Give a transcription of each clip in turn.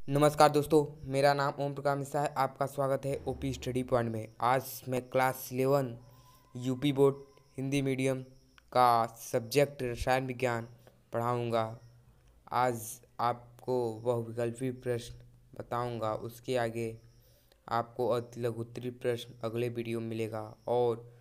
नमस्कार दोस्तों, मेरा नाम ओम प्रकाश मिश्रा है। आपका स्वागत है ओपी स्टडी पॉइंट में। आज मैं class 11 UP board Hindi medium का सब्जेक्ट रसायन विज्ञान पढ़ाऊंगा। आज आपको बहुविकल्पी प्रश्न बताऊंगा। उसके आगे आपको लघुत्तरी प्रश्न अगले वीडियो में मिलेगा और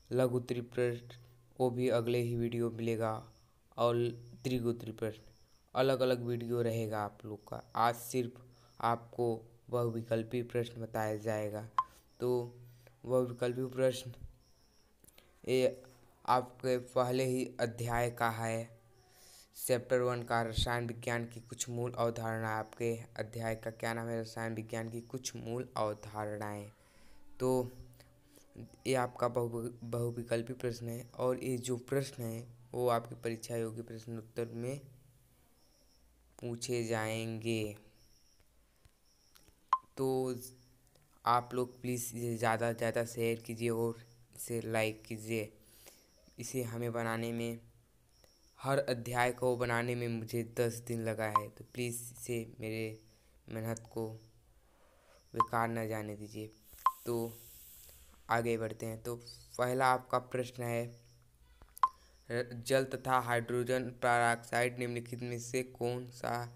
लघुत्तरी प्रश्न वो भी अगले ही वीडियो में मिलेगा और त्रिगुत्तरी प्रश्न अलग अलग वीडियो रहेगा आप लोग का। आज सिर्फ आपको बहुविकल्पी प्रश्न बताया जाएगा। तो बहुविकल्पी प्रश्न ये आपके पहले ही अध्याय का है। चैप्टर 1 का रसायन विज्ञान की कुछ मूल अवधारणा। आपके अध्याय का क्या नाम है? रसायन विज्ञान की कुछ मूल अवधारणाएं। तो ये आपका बहुविकल्पी प्रश्न है और ये जो प्रश्न है वो आपकी परीक्षा योग्य प्रश्न उत्तर में पूछे जाएंगे। तो आप लोग प्लीज़ इसे ज़्यादा से ज़्यादा शेयर कीजिए और इसे लाइक कीजिए। इसे हमें बनाने में, हर अध्याय को बनाने में मुझे 10 दिन लगा है। तो प्लीज़ इसे मेरे मेहनत को बेकार न जाने दीजिए। तो आगे बढ़ते हैं। तो पहला आपका प्रश्न है, जल तथा हाइड्रोजन पेरोक्साइड निम्नलिखित में से कौन सा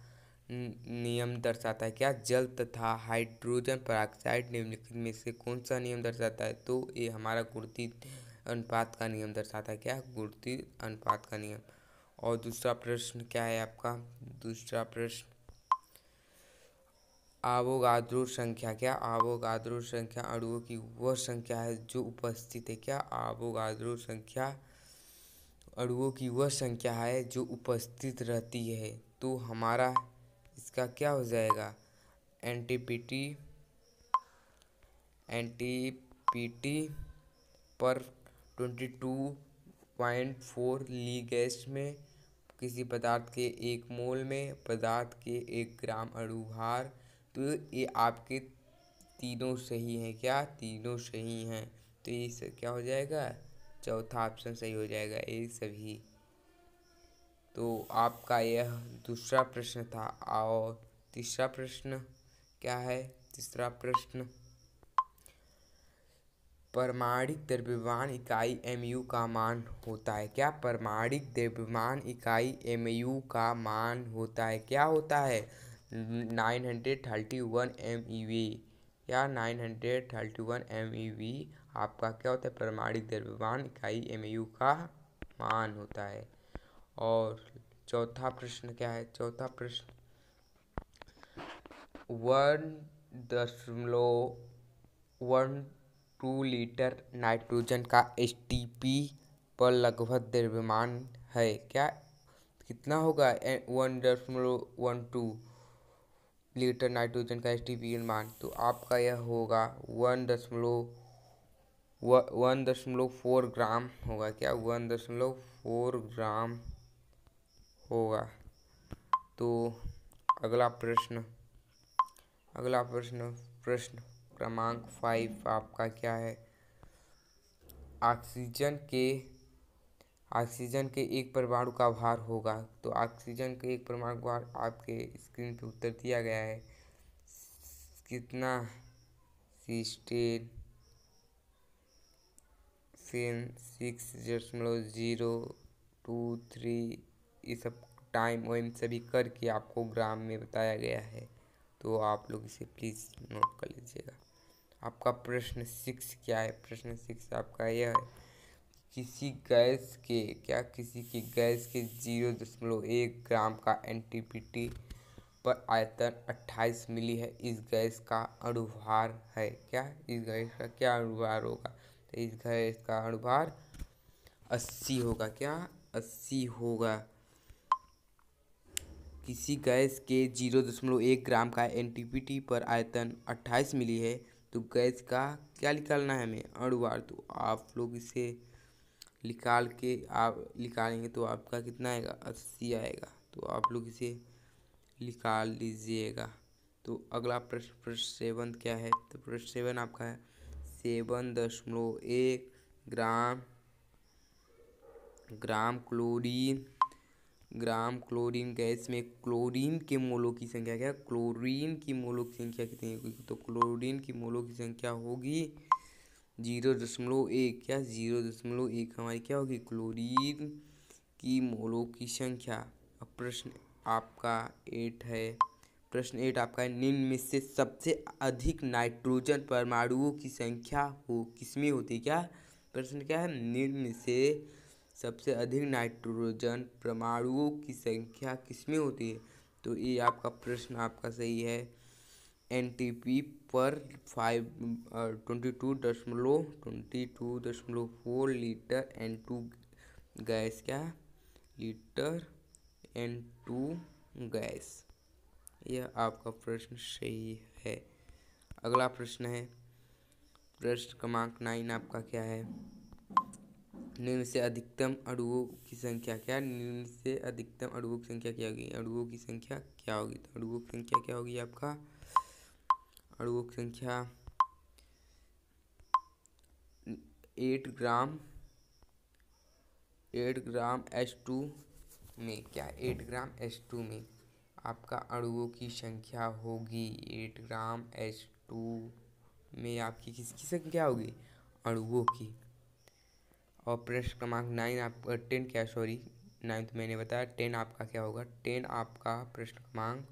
नियम दर्शाता है? क्या जल तथा हाइड्रोजन पेरोक्साइड निम्नलिखित में से कौन सा नियम दर्शाता है? तो ये हमारा गुरुत्वीय अनुपात का नियम दर्शाता है। क्या? गुरुत्वीय अनुपात का नियम। और दूसरा प्रश्न क्या है आपका? दूसरा प्रश्न, आवोगाद्रो संख्या। क्या आवोगाद्रो संख्या अणुओं की वह संख्या है जो उपस्थित है? क्या आवोगाद्रो संख्या अणुओं की वह संख्या है जो उपस्थित रहती है? तो हमारा इसका क्या हो जाएगा? एनटीपीटी पर 22.4 ली गैस में किसी पदार्थ के 1 मोल में पदार्थ के 1 ग्राम अणु भार। तो ये आपके तीनों सही हैं। क्या? तीनों सही हैं। तो ये क्या हो जाएगा? चौथा ऑप्शन सही हो जाएगा, ये सभी। तो आपका यह दूसरा प्रश्न था। और तीसरा प्रश्न क्या है? तीसरा प्रश्न, परमाणिक द्रव्यमान इकाई mu का मान होता है? क्या परमाणिक द्रव्यमान इकाई mu का मान होता है? क्या होता है? 931 MeV। या 931 MeV आपका क्या होता है? परमाणिक द्रव्यमान इकाई mu का मान होता है। और चौथा प्रश्न क्या है? चौथा प्रश्न, 1.12 लीटर नाइट्रोजन का एसटीपी पर लगभग द्रव्यमान है। क्या? कितना होगा? 1.12 लीटर नाइट्रोजन का एसटीपी मान। तो आपका यह होगा 1.4 ग्राम होगा। क्या? 1.4 ग्राम होगा। तो अगला प्रश्न, प्रश्न क्रमांक 5 आपका क्या है? ऑक्सीजन के एक परमाणु का भार होगा। तो ऑक्सीजन के एक परमाणु भार आपके स्क्रीन पे उत्तर दिया गया है। कितना? 6.023 ये सब टाइम वाइम सभी करके आपको ग्राम में बताया गया है। तो आप लोग इसे प्लीज़ नोट कर लीजिएगा। आपका प्रश्न 6 क्या है? प्रश्न 6 आपका यह है, किसी गैस के 0.1 ग्राम का एनटीपीटी पर आयतन 28 मिली है। इस गैस का अणुभार है। क्या? इस गैस का क्या अणुभार होगा? तो इस गैस का अणुभार 80 होगा। क्या? 80 होगा। किसी गैस के 0.1 ग्राम का एनटीपीटी पर आयतन 28 मिली है। तो गैस का क्या निकालना है हमें? अणुभार। तो आप लोग इसे निकालेंगे तो आपका कितना आएगा? 80 आएगा। तो आप लोग इसे निकाल लीजिएगा। तो अगला प्रश्न, प्रश्न 7 क्या है? तो प्रश्न 7 आपका है, 7.1 ग्राम क्लोरीन ग्राम क्लोरीन गैस में क्लोरीन के मोलों की संख्या क्या, क्लोरीन की मोलों की संख्या कितनी होगी, तो क्लोरीन की मोलों की संख्या होगी 0.1। क्या 0.1 हमारी क्या होगी, क्लोरीन की मोलों की संख्या। अब प्रश्न आपका 8 है। प्रश्न 8 आपका है, निम्न में से सबसे अधिक नाइट्रोजन परमाणुओं की संख्या हो किसमें होती है। क्या प्रश्न क्या है, निम्न में से सबसे अधिक नाइट्रोजन परमाणुओं की संख्या किसमें होती है। तो ये आपका प्रश्न आपका सही है। एनटीपी पर 22.4 लीटर N2 गैस, क्या लीटर N2 गैस। यह आपका प्रश्न सही है। अगला प्रश्न है, प्रश्न क्रमांक 9 आपका क्या है, निम्न से अधिकतम अणुओं की संख्या। क्या निम्न से अधिकतम अणुओं की संख्या क्या होगी, अणुओं की संख्या क्या होगी, तो अणुओं की संख्या क्या होगी आपका, अणुओं की संख्या 8 ग्राम H2 में, क्या 8 ग्राम H2 में आपका अणुओं की संख्या होगी। 8 ग्राम H2 में आपकी किसकी संख्या होगी, अणुओं की। और प्रश्न क्रमांक 9 आपका 10 क्या, सॉरी 9 तो मैंने बताया, 10 आपका क्या होगा। 10 आपका प्रश्न क्रमांक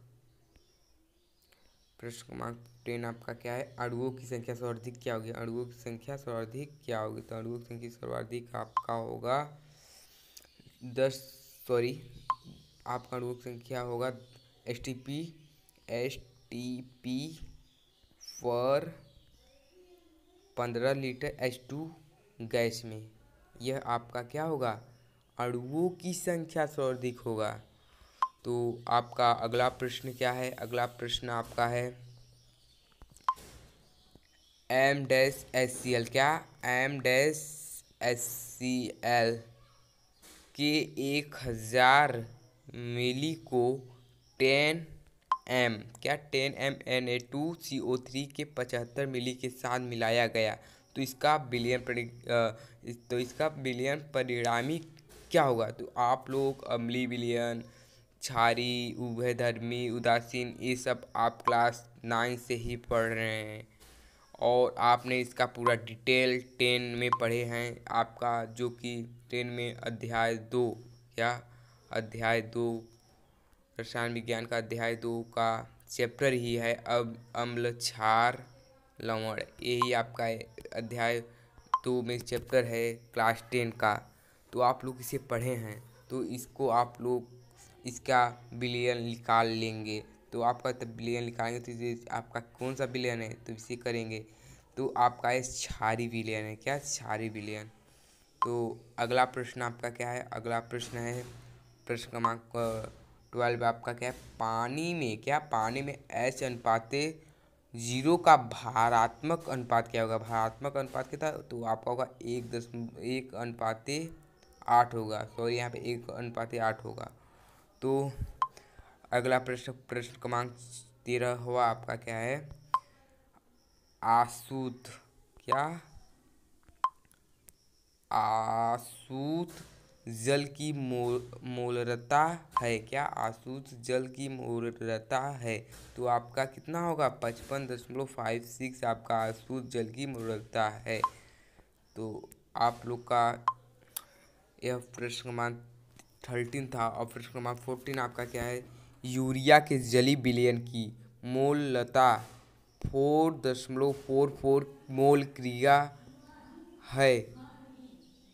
10 आपका क्या है, अणुओं की संख्या सर्वाधिक क्या होगी, अणुओं की संख्या सर्वाधिक क्या होगी, तो अणुओं की संख्या सर्वाधिक आपका होगा 10, सॉरी आपका अणुओं की संख्या होगा एस टी पी पर 15 लीटर H2 गैस में। यह आपका क्या होगा, अणुओं की संख्या सर्वाधिक होगा। तो आपका अगला प्रश्न क्या है, अगला प्रश्न आपका है M-HCl, क्या M-HCl के 1000 मिली को 10 m, क्या 10 m Na2CO3 के 75 मिली के साथ मिलाया गया, तो इसका विलयन परिणामी क्या होगा। तो आप लोग अम्लीय विलयन, क्षारीय, उभयधर्मी, उदासीन, ये सब आप क्लास 9 से ही पढ़ रहे हैं और आपने इसका पूरा डिटेल 10 में पढ़े हैं। आपका जो कि 10 में अध्याय 2, क्या अध्याय 2 रसायन विज्ञान का अध्याय 2 का चैप्टर ही है अब अम्ल क्षार लवण, यही आपका अध्याय 2 में चैप्टर है क्लास 10 का। तो आप लोग इसे पढ़े हैं, तो इसको आप लोग इसका विलयन निकाल लेंगे। तो आपका तब विलयन निकालेंगे तो ये आपका कौन सा विलयन है, तो इसे करेंगे तो आपका ये क्षारीय विलयन है, क्या क्षारीय विलयन। तो अगला प्रश्न आपका क्या है, अगला प्रश्न है प्रश्न क्रमांक 12 आपका क्या है, पानी में, क्या पानी में H अनुपाते 0 का भारात्मक अनुपात क्या होगा, भारात्मक अनुपात क्या था, तो आपका होगा 1:8 होगा, सॉरी यहाँ पे 1:8 होगा। तो अगला प्रश्न प्रश्न क्रमांक 13 हुआ आपका क्या है, आसूत, क्या आसूत जल की मोलरता है, क्या आसूत जल की मोलरता है, तो आपका कितना होगा 55.56 आपका आसूत जल की मोलरता है। तो आप लोग का यह प्रश्न क्रमांक 13 था। और प्रश्न क्रमांक 14 आपका क्या है, यूरिया के जलीय विलयन की मोलता 4.44 मोल क्रिया है,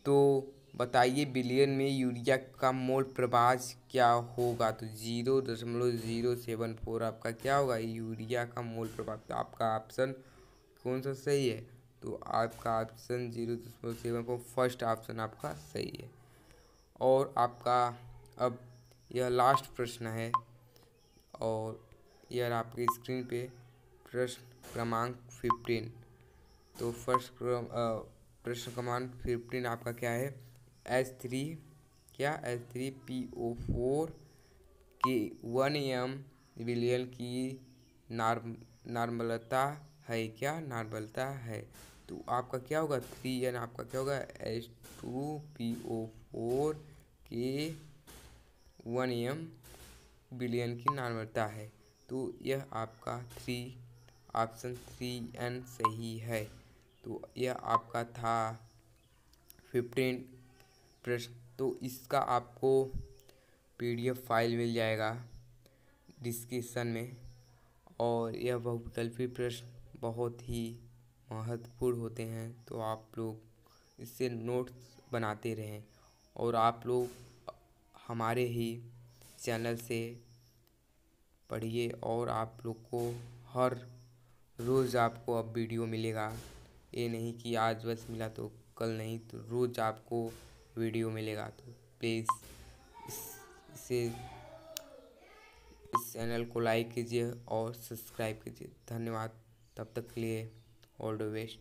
तो बताइए विलयन में यूरिया का मोल प्रभाव क्या होगा, तो 0.074 आपका क्या होगा यूरिया का मोल प्रभाव। तो आपका ऑप्शन कौन सा सही है, तो आपका ऑप्शन 0.74 फर्स्ट ऑप्शन आपका सही है। और आपका अब यह लास्ट प्रश्न है और यह आपकी स्क्रीन पे प्रश्न क्रमांक 15। तो प्रश्न क्रमांक 15 आपका क्या है, H3, क्या H3PO4 के 1 m विलयन की नॉर्मलता है, क्या नॉर्मलता है, तो आपका क्या होगा 3n आपका क्या होगा H2PO4 के 1 बिलियन की नॉर्मलता है। तो यह आपका ऑप्शन 3N सही है। तो यह आपका था 15 प्रश्न। तो इसका आपको PDF फाइल मिल जाएगा डिस्क्रिप्शन में। और यह बहुविकल्पी प्रश्न बहुत ही महत्वपूर्ण होते हैं, तो आप लोग इससे नोट्स बनाते रहें। और आप लोग हमारे ही चैनल से पढ़िए, और आप लोग को हर रोज़ आपको अब वीडियो मिलेगा। ये नहीं कि आज बस मिला तो कल नहीं, तो रोज़ आपको वीडियो मिलेगा। तो प्लीज़ इस चैनल को लाइक कीजिए और सब्सक्राइब कीजिए। धन्यवाद। तब तक के लिए ऑल द बेस्ट।